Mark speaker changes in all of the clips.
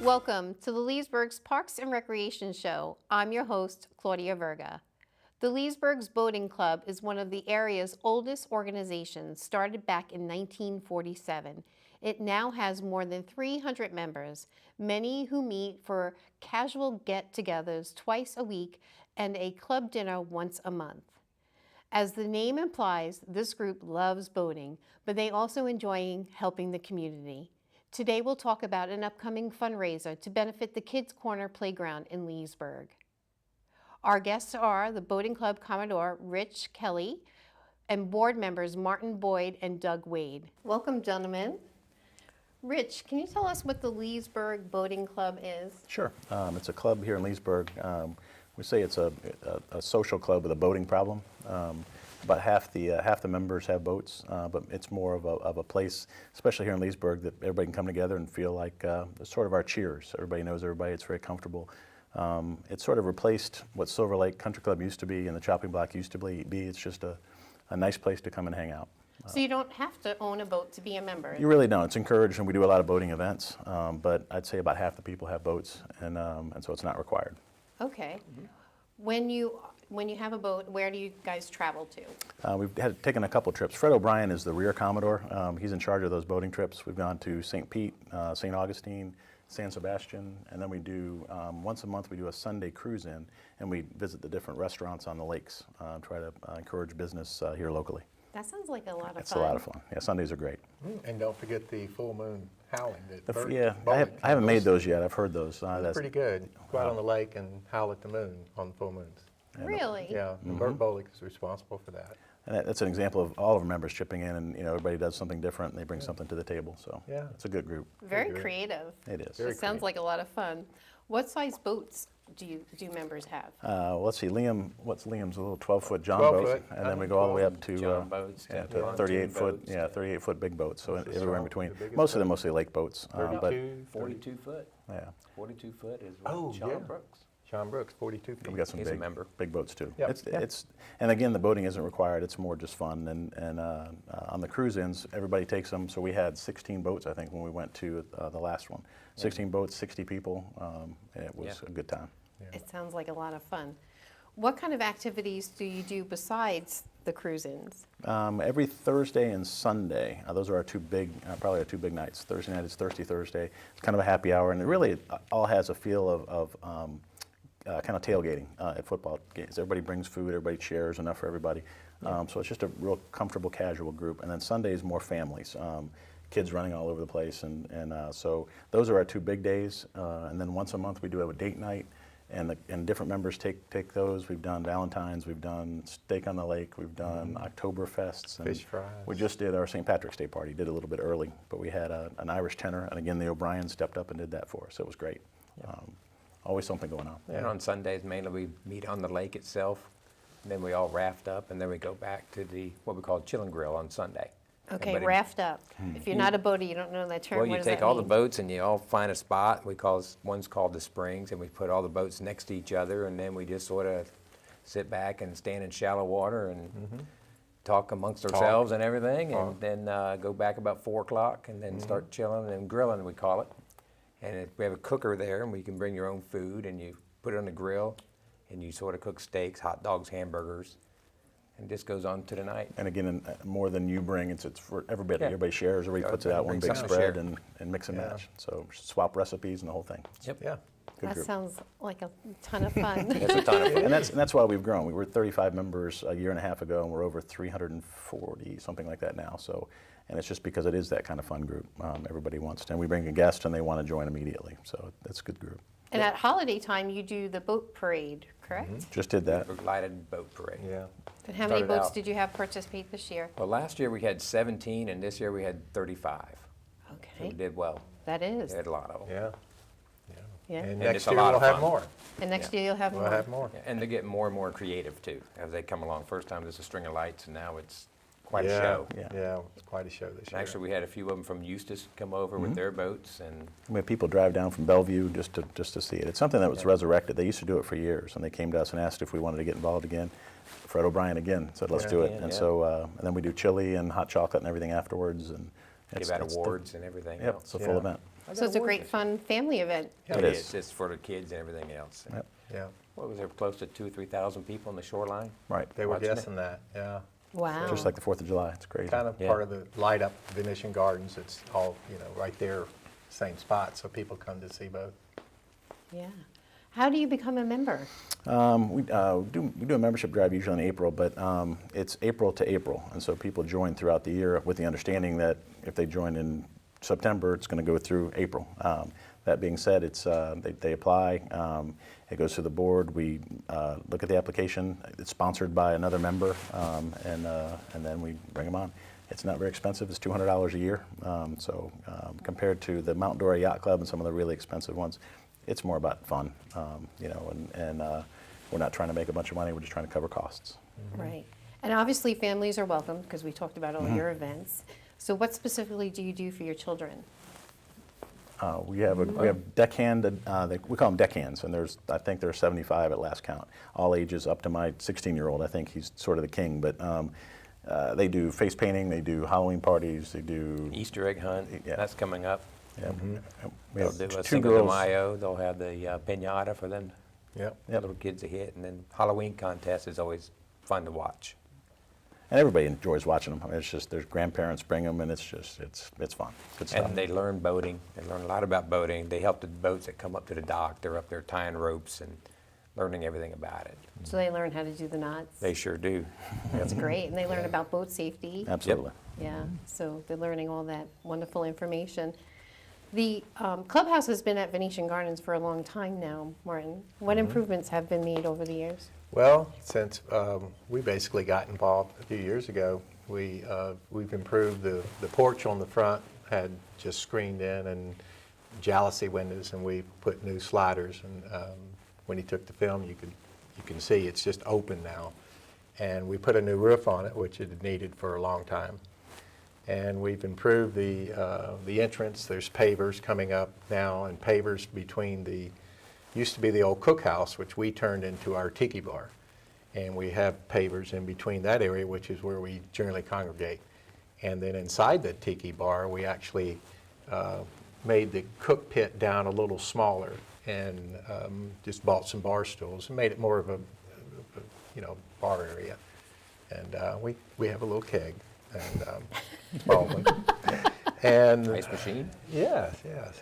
Speaker 1: Welcome to the Leesburg Parks and Recreation Show. I'm your host, Claudia Verga. The Leesburg's Boating Club is one of the area's oldest organizations, started back in 1947. It now has more than 300 members, many who meet for casual get-togethers twice a week and a club dinner once a month. As the name implies, this group loves boating, but they also enjoy helping the community. Today we'll talk about an upcoming fundraiser to benefit the Kids Corner Playground in Leesburg. Our guests are the Boating Club Commodore Rich Kelly and board members Martin Boyd and Doug Wade. Welcome, gentlemen. Rich, can you tell us what the Leesburg Boating Club is?
Speaker 2: Sure. It's a club here in Leesburg. We say it's a social club with a boating problem. About half the members have boats, but it's more of a place, especially here in Leesburg, that everybody can come together and feel like it's sort of our Cheers. Everybody knows everybody. It's very comfortable. It's sort of replaced what Silver Lake Country Club used to be and the chopping block used to be. It's just a nice place to come and hang out.
Speaker 1: So you don't have to own a boat to be a member?
Speaker 2: You really don't. It's encouraged, and we do a lot of boating events, but I'd say about half the people have boats, and so it's not required.
Speaker 1: Okay. Mm-hmm. When you have a boat, where do you guys travel to?
Speaker 2: We've taken a couple trips. Fred O'Brien is the rear Commodore. He's in charge of those boating trips. We've gone to St. Pete, St. Augustine, San Sebastian, and then we do, once a month, we do a Sunday cruise in, and we visit the different restaurants on the lakes, try to encourage business here locally.
Speaker 1: That sounds like a lot of fun.
Speaker 2: It's a lot of fun. Yeah, Sundays are great.
Speaker 3: And don't forget the full moon howling.
Speaker 2: I haven't made those yet. I've heard those.
Speaker 3: That's pretty good. Go out on the lake and howl at the moon on the full moons.
Speaker 1: Really?
Speaker 3: Yeah, and Bert Bolick is responsible for that.
Speaker 2: And that's an example of all of our members chipping in, and everybody does something different, and they bring something to the table. So
Speaker 3: yeah,
Speaker 2: it's a good group.
Speaker 1: Very creative.
Speaker 2: It is.
Speaker 1: It sounds like a lot of fun. What size boats do members have?
Speaker 2: Let's see, what's Liam's? A little 12-foot John
Speaker 3: 12
Speaker 2: boat,
Speaker 3: foot.
Speaker 2: and then we go all the way up to
Speaker 4: John boats,
Speaker 2: to
Speaker 4: 38
Speaker 2: 38-foot, 38-foot big boats. So everywhere in between. Most of them mostly lake boats, but
Speaker 4: 42 foot.
Speaker 2: Yeah,
Speaker 4: 42 foot is
Speaker 3: Oh,
Speaker 4: Sean
Speaker 3: yeah.
Speaker 4: Brooks.
Speaker 3: Sean Brooks, 42 feet.
Speaker 2: we got some
Speaker 4: He's a member.
Speaker 2: big boats too.
Speaker 3: Yep.
Speaker 2: And again, the boating isn't required. It's more just fun. And on the cruise-ins, everybody takes them. So we had 16 boats, I think, when we went to the last one. 16 boats, 60 people. And it was a good time.
Speaker 3: Yeah.
Speaker 1: It sounds like a lot of fun. What kind of activities do you do besides the cruise-ins?
Speaker 2: Every Thursday and Sunday, those are our probably our two big nights. Thursday night is Thirsty Thursday. It's kind of a happy hour, and it really all has a feel of kind of tailgating at football games. Everybody brings food, everybody shares enough for everybody. So it's just a real comfortable, casual group. And then Sunday is more families, kids running all over the place. And so those are our two big days. And then once a month we do have a date night, and different members take those. We've done Valentine's, we've done Steak on the Lake, we've done Oktoberfests. And
Speaker 3: Fish fries.
Speaker 2: we just did our St. Patrick's Day party, did it a little bit early, but we had an Irish tenor, and again, the O'Briens stepped up and did that for us. It was great. Always something going on.
Speaker 4: And on Sundays, mainly we meet on the lake itself, and then we all raft up, and then we go back to what we call Chill and Grill on Sunday.
Speaker 1: Okay, raft up. If you're not a boater, you don't know that term.
Speaker 4: Well,
Speaker 1: What
Speaker 4: you
Speaker 1: does
Speaker 4: take
Speaker 1: that
Speaker 4: all the
Speaker 1: mean?
Speaker 4: boats and you all find a spot. One's called the Springs, and we put all the boats next to each other, and then we just sort of sit back and stand in shallow water and talk amongst ourselves and everything, and then go back about 4 o'clock and then start chilling and grilling, we call it. And we have a cooker there, and we can bring your own food, and you put it on the grill, and you sort of cook steaks, hot dogs, hamburgers, and it just goes on to the night.
Speaker 2: And again, more than you bring, it's for everybody.
Speaker 4: Yeah.
Speaker 2: Everybody shares, everybody puts it out one big
Speaker 4: Bring some to
Speaker 2: spread
Speaker 4: share.
Speaker 2: and mix and match. So swap recipes and the whole thing.
Speaker 4: Yep.
Speaker 3: Yeah.
Speaker 2: Good
Speaker 1: That
Speaker 2: group.
Speaker 1: sounds like a ton of fun.
Speaker 4: It's a ton of fun.
Speaker 2: And that's why we've grown. We were 35 members a year and a half ago, and we're over 340, something like that now. So, and it's just because it is that kind of fun group. Everybody wants to, and we bring a guest, and they want to join immediately. So it's a good group.
Speaker 1: And at holiday time, you do the boat parade, correct?
Speaker 2: Just did that.
Speaker 4: A lighted boat parade.
Speaker 3: Yeah.
Speaker 1: And how many
Speaker 4: Started
Speaker 1: boats
Speaker 4: out.
Speaker 1: did you have participate this year?
Speaker 4: Well, last year we had 17, and this year we had 35. So we
Speaker 1: Okay,
Speaker 4: did well.
Speaker 1: that is.
Speaker 4: We had a lot of them.
Speaker 3: Yeah.
Speaker 1: Yeah.
Speaker 3: And
Speaker 4: And
Speaker 3: next
Speaker 4: it's a
Speaker 3: year
Speaker 4: lot
Speaker 3: we'll
Speaker 4: of
Speaker 3: have
Speaker 4: fun.
Speaker 3: more.
Speaker 1: And next year you'll have
Speaker 3: We'll
Speaker 1: more.
Speaker 3: have more.
Speaker 4: Yeah, and they get more and more creative too as they come along. First time there's a string of lights, and now it's quite a show.
Speaker 2: Yeah.
Speaker 3: Yeah, it's quite a show this
Speaker 4: And
Speaker 3: year.
Speaker 4: actually, we had a few of them from Eustis come over with their boats, and
Speaker 2: We have people drive down from Bellevue just to see it. It's something that was resurrected. They used to do it for years, and they came to us and asked if we wanted to get involved again. Fred O'Brien again said, let's
Speaker 3: Yeah.
Speaker 2: do it.
Speaker 4: Yeah,
Speaker 2: And
Speaker 4: yeah.
Speaker 2: so, and then we do chili and hot chocolate and everything afterwards. And
Speaker 4: give out awards and everything
Speaker 2: Yep,
Speaker 4: else.
Speaker 2: it's a full event.
Speaker 1: So it's a great, fun family event.
Speaker 3: Yeah,
Speaker 2: It is.
Speaker 4: It's for the kids and everything else.
Speaker 2: Yep.
Speaker 3: Yeah,
Speaker 4: What was there, close to 2,000 or 3,000 people on the shoreline?
Speaker 2: Right.
Speaker 3: they were
Speaker 4: Watching it.
Speaker 3: guessing that, yeah.
Speaker 1: Wow.
Speaker 2: Just like the 4th of July. It's crazy.
Speaker 3: Kind of
Speaker 4: Yeah.
Speaker 3: part of the light up Venetian Gardens, it's all, right there, same spot, so people come to see both.
Speaker 1: Yeah. How do you become a member?
Speaker 2: We do a membership drive usually in April, but it's April to April, and so people join throughout the year with the understanding that if they join in September, it's going to go through April. That being said, it's they apply. It goes to the board. We look at the application. It's sponsored by another member, and then we bring them on. It's not very expensive. It's $200 a year. Compared to the Mount Dora Yacht Club and some of the really expensive ones, it's more about fun, and we're not trying to make a bunch of money. We're just trying to cover costs.
Speaker 1: Right. And obviously families are welcome because we talked about all your events. So what specifically do you do for your children?
Speaker 2: We have deckhand. We call them deckhands, and I think there's 75 at last count. All ages up to my 16-year-old. I think he's sort of the king. But they do face painting. They do Halloween parties. They do
Speaker 4: Easter egg hunt,
Speaker 2: Yeah.
Speaker 4: that's coming up.
Speaker 2: Yeah. We
Speaker 4: They'll
Speaker 2: have
Speaker 4: do a
Speaker 2: two
Speaker 4: Cinco de
Speaker 2: girls.
Speaker 4: Mayo, they'll have the piñata for them
Speaker 3: Yep.
Speaker 4: little kids to hit, and then Halloween contest is always fun to watch.
Speaker 2: And everybody enjoys watching them. It's just there's grandparents bring them, and it's fun. Good stuff.
Speaker 4: And they learn boating, they learn a lot about boating. They help the boats that come up to the dock, they're up there tying ropes and learning everything about it.
Speaker 1: So they learn how to do the knots.
Speaker 4: They sure do.
Speaker 1: That's great. And they learn about boat safety.
Speaker 2: Absolutely.
Speaker 1: Yeah, so they're learning all that wonderful information. The clubhouse has been at Venetian Gardens for a long time now, Martin. What improvements have been made over the years?
Speaker 3: Well, since we basically got involved a few years ago, we've improved the porch on the front, had just screened in and jalousie windows, and we put new sliders. And when you took the film, you can see it's just open now. And we put a new roof on it, which it had needed for a long time. And we've improved the entrance. There's pavers coming up now, and pavers between used to be the old cookhouse, which we turned into our tiki bar. And we have pavers in between that area, which is where we generally congregate. And then inside the tiki bar, we actually made the cook pit down a little smaller and just bought some bar stools and made it more of a bar area. And we have a little keg, and small one. And
Speaker 4: Ice machine?
Speaker 3: yes.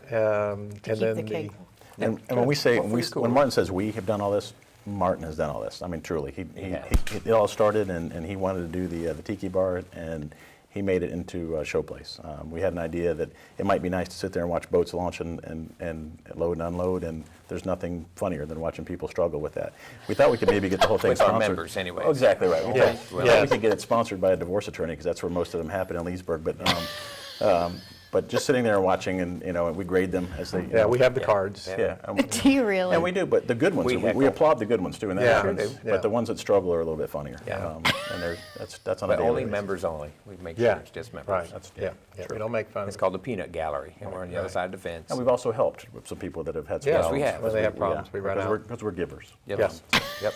Speaker 1: To keep the keg.
Speaker 2: And when we say,
Speaker 3: Well, pretty cool.
Speaker 2: when Martin says we have done all this, Martin has done all this. I mean, truly, it all started, and he wanted to do the tiki bar, and he made it into a showplace. We had an idea that it might be nice to sit there and watch boats launch and load and unload, and there's nothing funnier than watching people struggle with that. We thought we could maybe get the whole thing
Speaker 4: With our
Speaker 2: sponsored.
Speaker 4: members anyway.
Speaker 2: Oh, exactly right. We
Speaker 3: Yeah.
Speaker 2: thought
Speaker 3: Yeah.
Speaker 2: we could get it sponsored by a divorce attorney, because that's where most of them happen in Leesburg. But just sitting there and watching, and we grade them as they.
Speaker 3: Yeah, we have the cards.
Speaker 2: Yeah.
Speaker 1: Do you really?
Speaker 2: And we do, but the good ones,
Speaker 4: We
Speaker 2: we
Speaker 4: heckle.
Speaker 2: applaud the good ones too, and that
Speaker 3: Yeah,
Speaker 2: happens.
Speaker 3: they- yeah.
Speaker 2: But the ones that struggle are a little bit funnier.
Speaker 4: Yeah.
Speaker 2: And that's on a
Speaker 4: But
Speaker 2: daily
Speaker 4: only
Speaker 2: basis.
Speaker 4: members only. We make sure
Speaker 3: Yeah,
Speaker 4: it's just members.
Speaker 3: right.
Speaker 2: That's-
Speaker 3: Yeah, we don't make fun
Speaker 4: It's
Speaker 3: of it.
Speaker 4: called the Peanut Gallery, and we're on the other
Speaker 3: Right.
Speaker 4: side of the fence.
Speaker 2: And we've also helped with some people that have had some
Speaker 3: Yes,
Speaker 2: problems.
Speaker 4: we have.
Speaker 3: When they have problems, we run out.
Speaker 2: Because we're givers.
Speaker 4: Yep.
Speaker 3: Yes.
Speaker 4: Yep,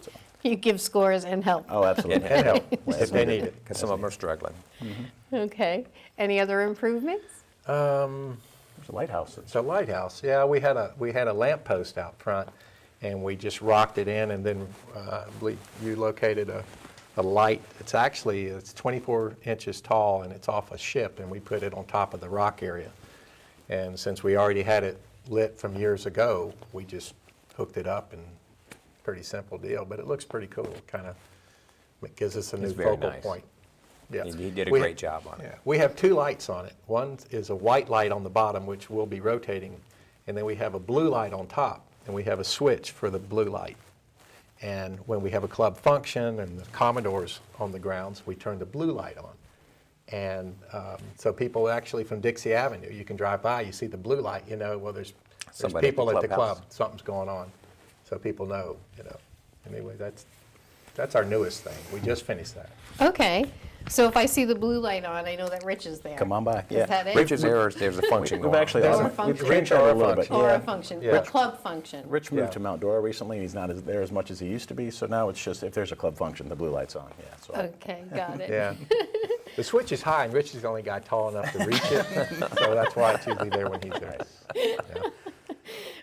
Speaker 2: So-
Speaker 1: You give scores and help.
Speaker 2: Oh, absolutely.
Speaker 3: And help, if they need it.
Speaker 4: because some of them are struggling.
Speaker 1: Okay. Any other improvements?
Speaker 2: There's a lighthouse.
Speaker 3: It's a lighthouse. Yeah, we had a lamp post out front, and we just rocked it in, and then I believe you located a light. It's 24 inches tall, and it's off a ship, and we put it on top of the rock area. And since we already had it lit from years ago, we just hooked it up, and pretty simple deal, but it looks pretty cool. Kind of gives us a new
Speaker 4: It's very
Speaker 3: focal
Speaker 4: nice.
Speaker 3: point. Yeah.
Speaker 4: He did a
Speaker 3: We-
Speaker 4: great job on it.
Speaker 3: Yeah, we have two lights on it. One is a white light on the bottom, which will be rotating, and then we have a blue light on top, and we have a switch for the blue light. And when we have a club function and the Commodore's on the grounds, we turn the blue light on. And so people actually from Dixie Avenue, you can drive by, you see the blue light, well, there's
Speaker 4: Somebody at the
Speaker 3: people at the
Speaker 4: clubhouse.
Speaker 3: club, something's going on. So people know. Anyway, that's our newest thing. We just finished that.
Speaker 1: Okay. So if I see the blue light on, I know that Rich is there.
Speaker 2: Come on by.
Speaker 1: Is
Speaker 2: Yeah.
Speaker 1: that it?
Speaker 4: Rich is there, there's a function
Speaker 2: We've
Speaker 4: going on.
Speaker 2: actually
Speaker 1: There's a
Speaker 2: we've
Speaker 1: function.
Speaker 2: changed that a little bit.
Speaker 3: function.
Speaker 1: Or
Speaker 3: Yeah.
Speaker 1: a function,
Speaker 3: Yeah.
Speaker 1: a club function.
Speaker 2: Rich moved
Speaker 3: Yeah.
Speaker 2: to Mount Dora recently, and he's not there as much as he used to be, so now it's just if there's a club function, the blue light's on. Yeah. So
Speaker 1: Okay, got it.
Speaker 3: Yeah. The switch is high, and Rich is the only guy tall enough to reach it, so that's why it's usually there when he's there. Yeah.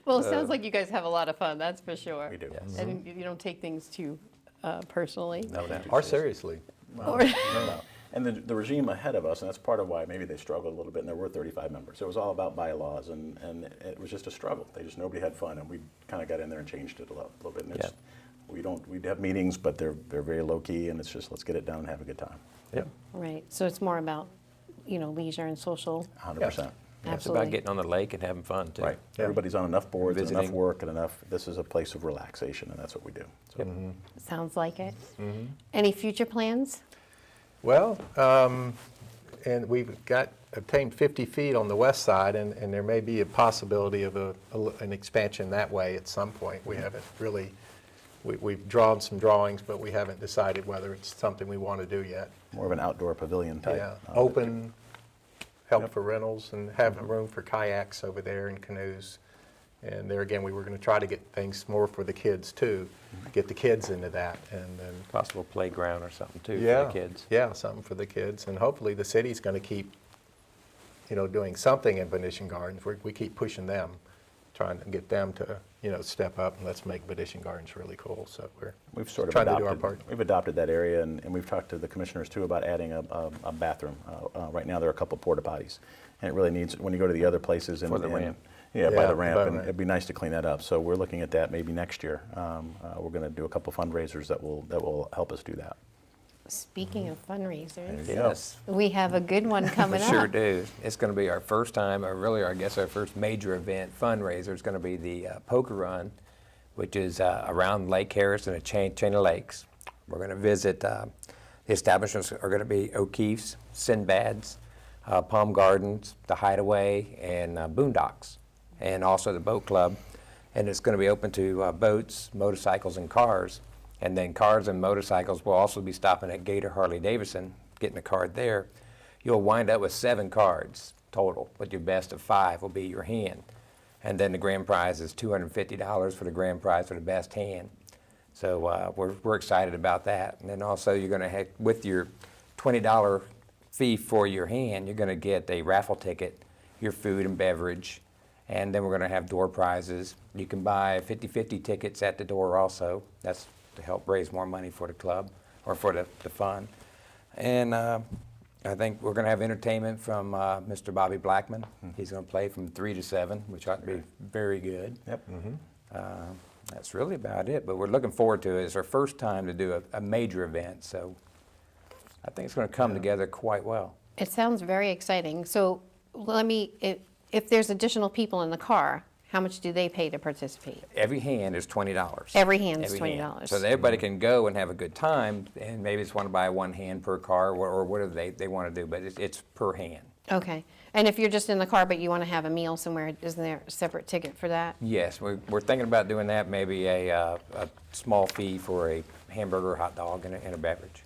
Speaker 1: Well, it sounds like you guys have a lot of fun, that's for sure.
Speaker 2: We do.
Speaker 4: Yes.
Speaker 1: And you don't take things too personally.
Speaker 4: No doubt.
Speaker 3: Or seriously.
Speaker 2: No, no. And the regime ahead of us, and that's part of why maybe they struggled a little bit, and there were 35 members. It was all about bylaws, and it was just a struggle. Nobody had fun, and we kind of got in there and changed it a little bit. And we'd have meetings, but they're very low key, and it's just let's get it done and have a good time.
Speaker 3: Yep.
Speaker 1: Right, so it's more about, leisure and social.
Speaker 2: 100%.
Speaker 4: It's
Speaker 1: Absolutely.
Speaker 4: about getting on the lake and having fun too.
Speaker 2: Right.
Speaker 3: Yeah.
Speaker 2: Everybody's on enough boards, and enough
Speaker 4: Visiting.
Speaker 2: work, and enough. This is a place of relaxation, and that's what we do. So.
Speaker 1: Sounds like it. Any future plans?
Speaker 3: Well, and we've obtained 50 feet on the west side, and there may be a possibility of an expansion that way at some point. We haven't really, we've drawn some drawings, but we haven't decided whether it's something we want to do yet.
Speaker 2: More of an outdoor pavilion type.
Speaker 3: Yeah, open, help for rentals, and have room for kayaks over there and canoes. And there again, we were going to try to get things more for the kids too, get the kids into that, and then
Speaker 4: Possible playground or something too for the kids.
Speaker 3: yeah, something for the kids, and hopefully the city's going to keep, doing something in Venetian Gardens. We keep pushing them, trying to get them to, step up and let's make Venetian Gardens really cool. So
Speaker 2: We've sort of
Speaker 3: trying to
Speaker 2: adopted,
Speaker 3: do our part.
Speaker 2: We've adopted that area, and we've talked to the commissioners too about adding a bathroom. Right now, there are a couple porta potties, and it really needs, when you go to the other places.
Speaker 4: For the ramp.
Speaker 2: Yeah, by
Speaker 3: Yeah,
Speaker 2: the ramp,
Speaker 3: by the
Speaker 2: and
Speaker 3: ramp.
Speaker 2: it'd be nice to clean that up. So we're looking at that maybe next year. We're going to do a couple fundraisers that will help us do that.
Speaker 1: Speaking of fundraisers,
Speaker 4: Yes.
Speaker 1: we have a good one
Speaker 4: We
Speaker 1: coming up.
Speaker 4: sure do. It's going to be our first time, or really, I guess, our first major event fundraiser. It's going to be the Poker Run, which is around Lake Harris and a chain of lakes. We're going to visit, the establishments are going to be O'Keefe's, Sinbad's, Palm Gardens, the Hideaway, and Boondocks, and also the Boat Club. And it's going to be open to boats, motorcycles, and cars. And then cars and motorcycles will also be stopping at Gator Harley-Davidson, getting a card there. You'll wind up with 7 cards total, but your best of 5 will be your hand. And then the grand prize is $250 for the grand prize for the best hand. So we're excited about that. And then also you're going to have, with your $20 fee for your hand, you're going to get a raffle ticket, your food and beverage, and then we're going to have door prizes. You can buy 50-50 tickets at the door also. That's to help raise more money for the club, or for the fund. And I think we're going to have entertainment from Mr. Bobby Blackman. He's going to play from 3 to 7, which ought to be very good.
Speaker 2: Yep.
Speaker 4: That's really about it, but we're looking forward to it. It's our first time to do a major event, so I think it's going to come together quite well.
Speaker 1: It sounds very exciting. So if there's additional people in the car, how much do they pay to participate?
Speaker 4: Every hand is $20.
Speaker 1: Every hand is
Speaker 4: Every
Speaker 1: $20.
Speaker 4: So that everybody can go and have a good time, and maybe it's want to buy 1 hand per car, or whatever they want to do, but it's per hand.
Speaker 1: Okay. And if you're just in the car but you want to have a meal somewhere, isn't there a separate ticket for that?
Speaker 4: Yes, we're thinking about doing that, maybe a small fee for a hamburger, hot dog, and a beverage.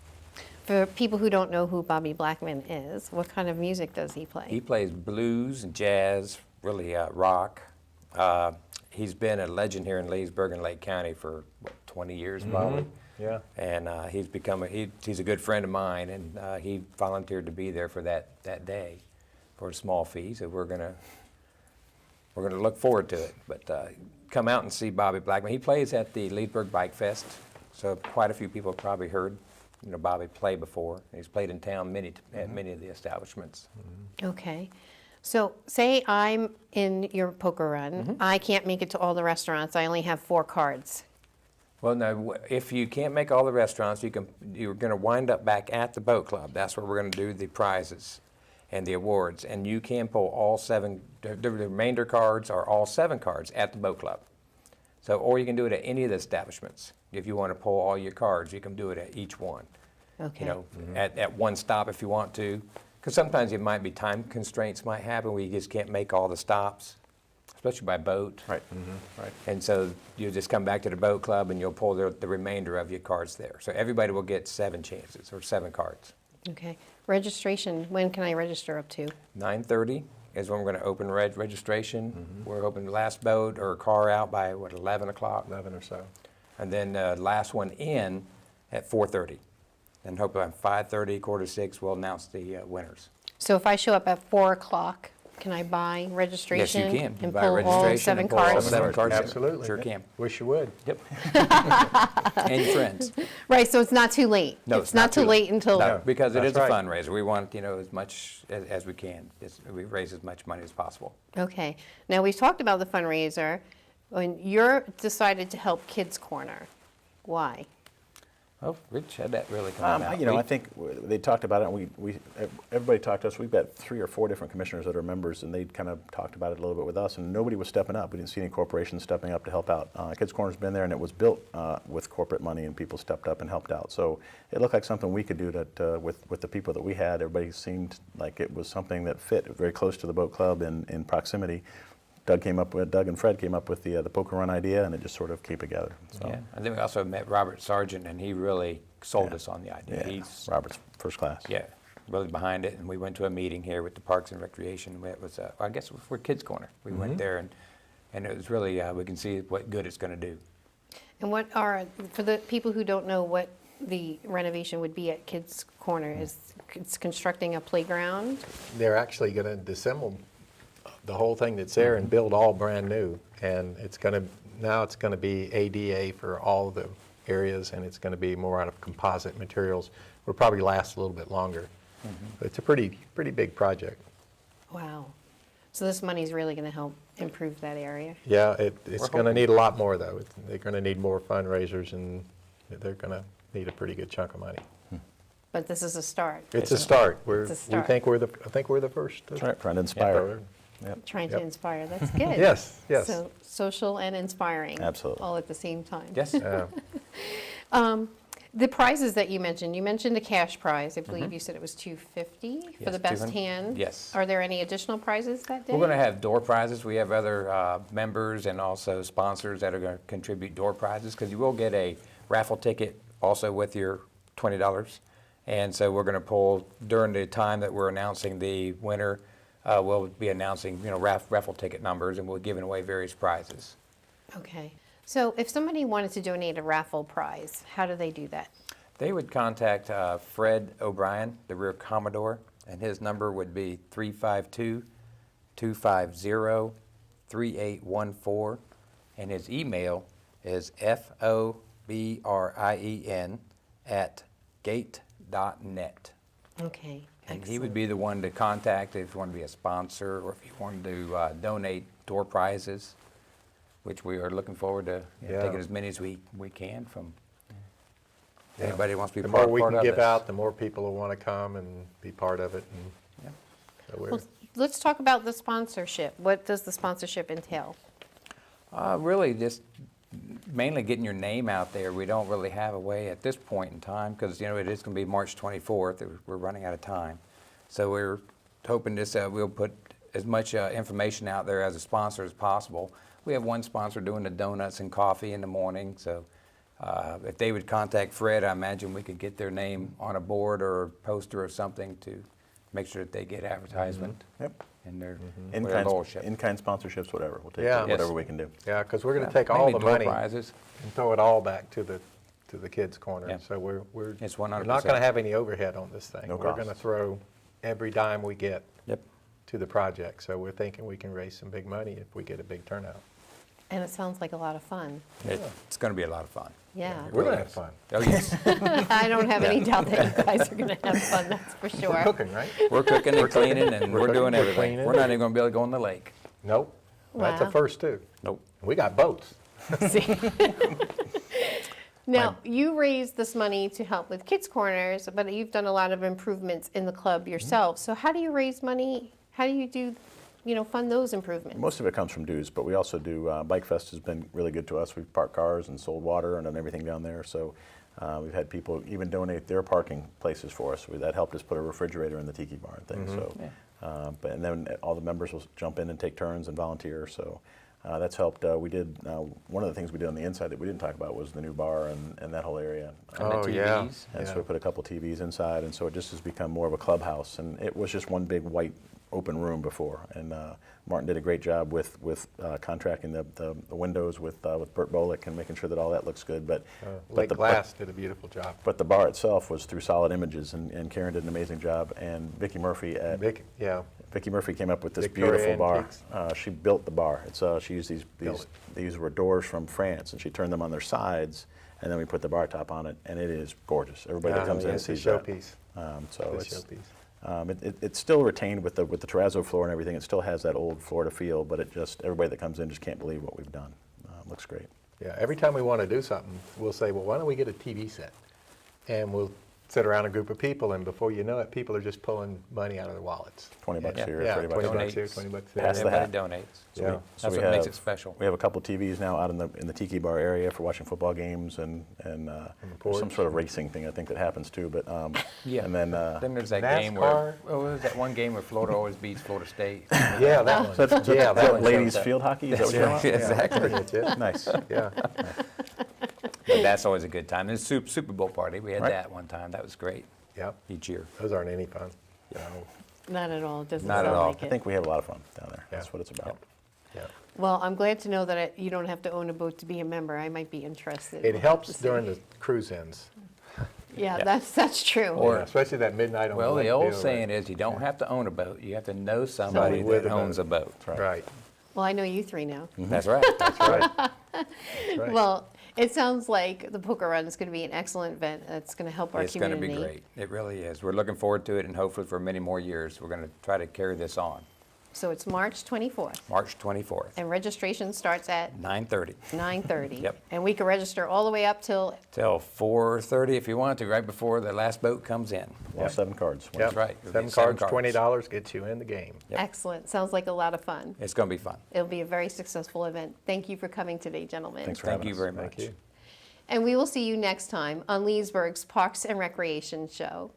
Speaker 1: For people who don't know who Bobby Blackman is, what kind of music does he play?
Speaker 4: He plays blues and jazz, really rock. He's been a legend here in Leesburg and Lake County for, 20 years probably.
Speaker 3: Yeah.
Speaker 4: And he's a good friend of mine, and he volunteered to be there for that day for a small fee. So we're gonna look forward to it. But come out and see Bobby Blackman. He plays at the Leesburg Bike Fest, so quite a few people have probably heard Bobby play before. He's played in town at many of the establishments.
Speaker 1: Okay. So say I'm in your poker run. I can't make it to all the restaurants. I only have 4 cards.
Speaker 4: Well, no, if you can't make all the restaurants, you're going to wind up back at the boat club. That's where we're going to do the prizes and the awards. And you can pull all 7, the remainder cards are all 7 cards at the boat club. So, or you can do it at any of the establishments. If you want to pull all your cards, you can do it at each one.
Speaker 1: Okay.
Speaker 4: At one stop if you want to. Because sometimes it might be time constraints might happen where you just can't make all the stops, especially by boat.
Speaker 2: Right. Right.
Speaker 4: And so you'll just come back to the boat club and you'll pull the remainder of your cards there. So everybody will get 7 chances, or 7 cards.
Speaker 1: Okay. Registration, when can I register up to?
Speaker 4: 9:30 is when we're going to open registration. We're opening the last boat or car out by, 11 o'clock?
Speaker 3: 11 or so.
Speaker 4: And then last one in at 4:30. And hopefully by 5:30, 5:45, we'll announce the winners.
Speaker 1: So if I show up at 4 o'clock, can I buy registration?
Speaker 4: Yes, you can. You
Speaker 1: And
Speaker 4: buy
Speaker 1: pull all
Speaker 4: registration
Speaker 1: 7
Speaker 4: and pull all
Speaker 1: cards?
Speaker 4: 7 cards.
Speaker 3: Absolutely.
Speaker 4: Sure can.
Speaker 3: Wish you would.
Speaker 4: Yep. And your friends.
Speaker 1: Right, so it's not too late?
Speaker 4: No,
Speaker 1: It's not too late until,
Speaker 4: No, because it
Speaker 3: That's
Speaker 4: is a
Speaker 3: right.
Speaker 4: fundraiser. We want, as much as we can. We raise as much money as possible.
Speaker 1: okay. Now, we've talked about the fundraiser. When you're decided to help Kids Corner, why?
Speaker 4: Oh, Rich had that really come out.
Speaker 2: I think they talked about it, and everybody talked to us. We've got 3 or 4 different commissioners that are members, and they kind of talked about it a little bit with us, and nobody was stepping up. We didn't see any corporations stepping up to help out. Kids Corner's been there, and it was built with corporate money, and people stepped up and helped out. So it looked like something we could do that with the people that we had. Everybody seemed like it was something that fit very close to the boat club in proximity. Doug and Fred came up with the poker run idea, and it just sort of came together. So,
Speaker 4: Yeah, and then we also met Robert Sargent, and he really sold us on the idea.
Speaker 2: yeah,
Speaker 4: He's
Speaker 2: Robert's first class.
Speaker 4: yeah, really behind it. And we went to a meeting here with the Parks and Recreation. It was, I guess, it was for Kids Corner. We went there, and it was really we can see what good it's going to do.
Speaker 1: And what are, for the people who don't know what the renovation would be at Kids Corner, it's constructing a playground?
Speaker 3: They're actually going to disassemble the whole thing that's there and build all brand new. And now it's going to be ADA for all the areas, and it's going to be more out of composite materials. Will probably last a little bit longer. But it's a pretty big project.
Speaker 1: Wow. So this money's really going to help improve that area?
Speaker 3: Yeah, it's
Speaker 4: We're
Speaker 3: going to
Speaker 4: hoping.
Speaker 3: need a lot more, though. They're going to need more fundraisers, and they're going to need a pretty good chunk of money.
Speaker 1: But this is a start.
Speaker 3: It's a start.
Speaker 1: It's a start.
Speaker 3: I think we're the first.
Speaker 2: That's right, trying to inspire. Yep.
Speaker 1: Trying to
Speaker 3: Yep.
Speaker 1: inspire, that's good.
Speaker 3: Yes, yes.
Speaker 1: So social and inspiring.
Speaker 2: Absolutely.
Speaker 1: All at the same time.
Speaker 4: Yes?
Speaker 1: The prizes that you mentioned a cash prize. I believe you said it was $250 for
Speaker 4: Yes,
Speaker 1: the best
Speaker 4: 200.
Speaker 1: hand.
Speaker 4: Yes.
Speaker 1: Are there any additional prizes that day?
Speaker 4: We're going to have door prizes. We have other members and also sponsors that are going to contribute door prizes, because you will get a raffle ticket also with your $20. And so we're going to pull, during the time that we're announcing the winner, we'll be announcing, raffle ticket numbers, and we're giving away various prizes.
Speaker 1: Okay. So if somebody wanted to donate a raffle prize, how do they do that?
Speaker 4: They would contact Fred O'Brien, the Rear Commodore, and his number would be 352-250-3814, and his email is FOBRIEN@gate.net.
Speaker 1: Okay.
Speaker 4: And he would be the one to contact if you want to be a sponsor, or if you wanted to donate door prizes, which we are looking forward to
Speaker 3: Yeah.
Speaker 4: taking as many as we can from anybody who wants to be
Speaker 3: The
Speaker 4: part
Speaker 3: more we can
Speaker 4: of
Speaker 3: give
Speaker 4: this.
Speaker 3: out, the more people will want to come and be part of it. And
Speaker 4: Yeah.
Speaker 3: so we're,
Speaker 1: Well, let's talk about the sponsorship. What does the sponsorship entail?
Speaker 4: Really just mainly getting your name out there. We don't really have a way at this point in time, because it is going to be March 24th. We're running out of time. So we're hoping this we'll put as much information out there as a sponsor as possible. We have one sponsor doing the donuts and coffee in the morning, so if they would contact Fred, I imagine we could get their name on a board or a poster or something to make sure that they get advertisement
Speaker 2: Yep.
Speaker 4: in their
Speaker 2: In-kind,
Speaker 4: lordship.
Speaker 2: in-kind sponsorships, whatever. We'll take
Speaker 3: Yeah.
Speaker 2: whatever
Speaker 4: Yes.
Speaker 2: we can do.
Speaker 3: yeah, because we're going to
Speaker 4: Yeah,
Speaker 3: take all
Speaker 4: mainly
Speaker 3: the
Speaker 4: door
Speaker 3: money
Speaker 4: prizes.
Speaker 3: and throw it all back to the kids' corner.
Speaker 4: Yeah.
Speaker 3: So we're
Speaker 4: It's
Speaker 3: we're not
Speaker 4: 100%.
Speaker 3: going to have any overhead on this thing.
Speaker 2: No
Speaker 3: We're going to
Speaker 2: costs.
Speaker 3: throw every dime we get
Speaker 4: Yep.
Speaker 3: to the project. So we're thinking we can raise some big money if we get a big turnout.
Speaker 1: And it sounds like a lot of fun.
Speaker 4: It's going to be a lot of fun.
Speaker 1: Yeah.
Speaker 3: We're
Speaker 4: really
Speaker 3: going to have
Speaker 4: is.
Speaker 3: fun.
Speaker 4: Oh, yes.
Speaker 1: I don't have any doubt that you guys are going to have fun, that's for sure.
Speaker 3: We're cooking, right?
Speaker 4: We're cooking and cleaning, and
Speaker 3: We're
Speaker 4: we're
Speaker 3: cooking,
Speaker 4: doing
Speaker 3: we're
Speaker 4: everything.
Speaker 3: cleaning.
Speaker 4: We're not even going to be able to go in the lake.
Speaker 3: Nope. That's
Speaker 1: Wow.
Speaker 3: a first, too.
Speaker 4: Nope.
Speaker 3: We got boats.
Speaker 1: See? Now, you raised this money to help with Kids Corners, but you've done a lot of improvements in the club yourself. So how do you raise money? How do you do, fund those improvements?
Speaker 2: Most of it comes from dues, but we also do, Bike Fest has been really good to us. We've parked cars and sold water and done everything down there. So we've had people even donate their parking places for us. That helped us put a refrigerator in the tiki bar and things. So, and then all the members will jump in and take turns and volunteer. So that's helped. We did, one of the things we did on the inside that we didn't talk about was the new bar and that whole area.
Speaker 4: And the
Speaker 3: Oh, yeah.
Speaker 4: TVs.
Speaker 2: And so we put a couple TVs inside, and so it just has become more of a clubhouse. And it was just one big white open room before. And Martin did a great job with contracting the windows with Burt Bolick and making sure that all that looks good. But
Speaker 3: Lake
Speaker 2: the,
Speaker 3: Glass did a beautiful job.
Speaker 2: but the bar itself was through Solid Images, and Karen did an amazing job. And Vicki Murphy at
Speaker 3: Yeah.
Speaker 2: Vicki Murphy came up with this
Speaker 3: Victoria
Speaker 2: beautiful bar.
Speaker 3: Antiques.
Speaker 2: She built the bar. It's she used
Speaker 3: Built
Speaker 2: these were doors from France, and she turned them on their sides, and then we put the bar top on it, and it is gorgeous. Everybody that comes in
Speaker 3: it's a
Speaker 2: sees that.
Speaker 3: showpiece.
Speaker 2: So
Speaker 3: It's a
Speaker 2: it's
Speaker 3: showpiece.
Speaker 2: it's still retained with the terrazzo floor and everything. It still has that old Florida feel, but it just everybody that comes in just can't believe what we've done. Looks great.
Speaker 3: Yeah, every time we want to do something, we'll say, well, why don't we get a TV set? And we'll sit around a group of people, and before you know it, people are just pulling money out of their wallets.
Speaker 2: $20 here,
Speaker 3: Yeah,
Speaker 2: 30
Speaker 3: $20
Speaker 2: bucks.
Speaker 3: here, 20 bucks there.
Speaker 2: Pass the hat.
Speaker 4: Everybody donates.
Speaker 2: So
Speaker 3: Yeah.
Speaker 2: we- so
Speaker 4: That's
Speaker 2: we
Speaker 4: what makes
Speaker 2: have-
Speaker 4: it special.
Speaker 2: We have a couple TVs now out in the tiki bar area for watching football games and there's some
Speaker 3: porch.
Speaker 2: sort of racing thing I think that happens too. But
Speaker 4: Yeah.
Speaker 2: and then
Speaker 4: Then there's that game
Speaker 3: NASCAR.
Speaker 4: where, oh, there's that one game where Florida always beats Florida State.
Speaker 3: Yeah, that one.
Speaker 2: that's
Speaker 3: Yeah, that one.
Speaker 2: ladies
Speaker 3: shows up.
Speaker 2: field hockey. Is that what you're talking about?
Speaker 4: Exactly.
Speaker 3: Pretty much it.
Speaker 2: Nice.
Speaker 3: Yeah.
Speaker 4: But that's always a good time. And the Super Bowl party, we had
Speaker 2: Right.
Speaker 4: that one time. That was great
Speaker 3: Yep.
Speaker 4: each year.
Speaker 3: Those aren't any fun. No.
Speaker 1: Not at all. It doesn't
Speaker 4: Not at
Speaker 1: sound
Speaker 4: all.
Speaker 1: like
Speaker 2: I
Speaker 1: it.
Speaker 2: think we have a lot of fun down there.
Speaker 3: Yeah.
Speaker 2: That's what it's about.
Speaker 3: Yeah.
Speaker 1: Well, I'm glad to know that you don't have to own a boat to be a member. I might be interested.
Speaker 3: It
Speaker 1: We'll have
Speaker 3: helps
Speaker 1: to see.
Speaker 3: during the cruise ins.
Speaker 1: Yeah, that's true.
Speaker 4: Or-
Speaker 3: Yeah, especially that midnight on
Speaker 4: Well,
Speaker 3: the
Speaker 4: the
Speaker 3: lake
Speaker 4: old
Speaker 3: deal,
Speaker 4: saying is you don't have to own a boat. You have to know somebody
Speaker 3: with
Speaker 4: that
Speaker 3: a
Speaker 4: owns a boat.
Speaker 3: Right.
Speaker 1: Well, I know you three now.
Speaker 4: That's right. That's right.
Speaker 3: That's right.
Speaker 1: Well, it sounds like the poker run is going to be an excellent event. That's going to help our
Speaker 4: It's going to
Speaker 1: community.
Speaker 4: be great. It really is. We're looking forward to it, and hopefully for many more years, we're going to try to carry this on.
Speaker 1: So it's March 24th,
Speaker 4: March 24th,
Speaker 1: and registration starts at
Speaker 4: 9:30
Speaker 1: 9:30.
Speaker 4: Yep.
Speaker 1: And we can register all the way up till
Speaker 4: till 4:30 if you want to, right before the last boat comes in.
Speaker 2: Well, 7 cards.
Speaker 3: Yep.
Speaker 4: right. You'll
Speaker 3: Seven
Speaker 4: get 7
Speaker 3: cards,
Speaker 4: cards.
Speaker 3: $20 gets you in the game.
Speaker 4: Yep.
Speaker 1: excellent. Sounds like a lot of fun.
Speaker 4: It's going to be fun.
Speaker 1: It'll be a very successful event. Thank you for coming today, gentlemen.
Speaker 2: Thanks for
Speaker 4: Thank
Speaker 2: having
Speaker 4: you
Speaker 2: us.
Speaker 4: very much.
Speaker 3: Thank you.
Speaker 1: And we will see you next time on Leesburg's Parks and Recreation Show.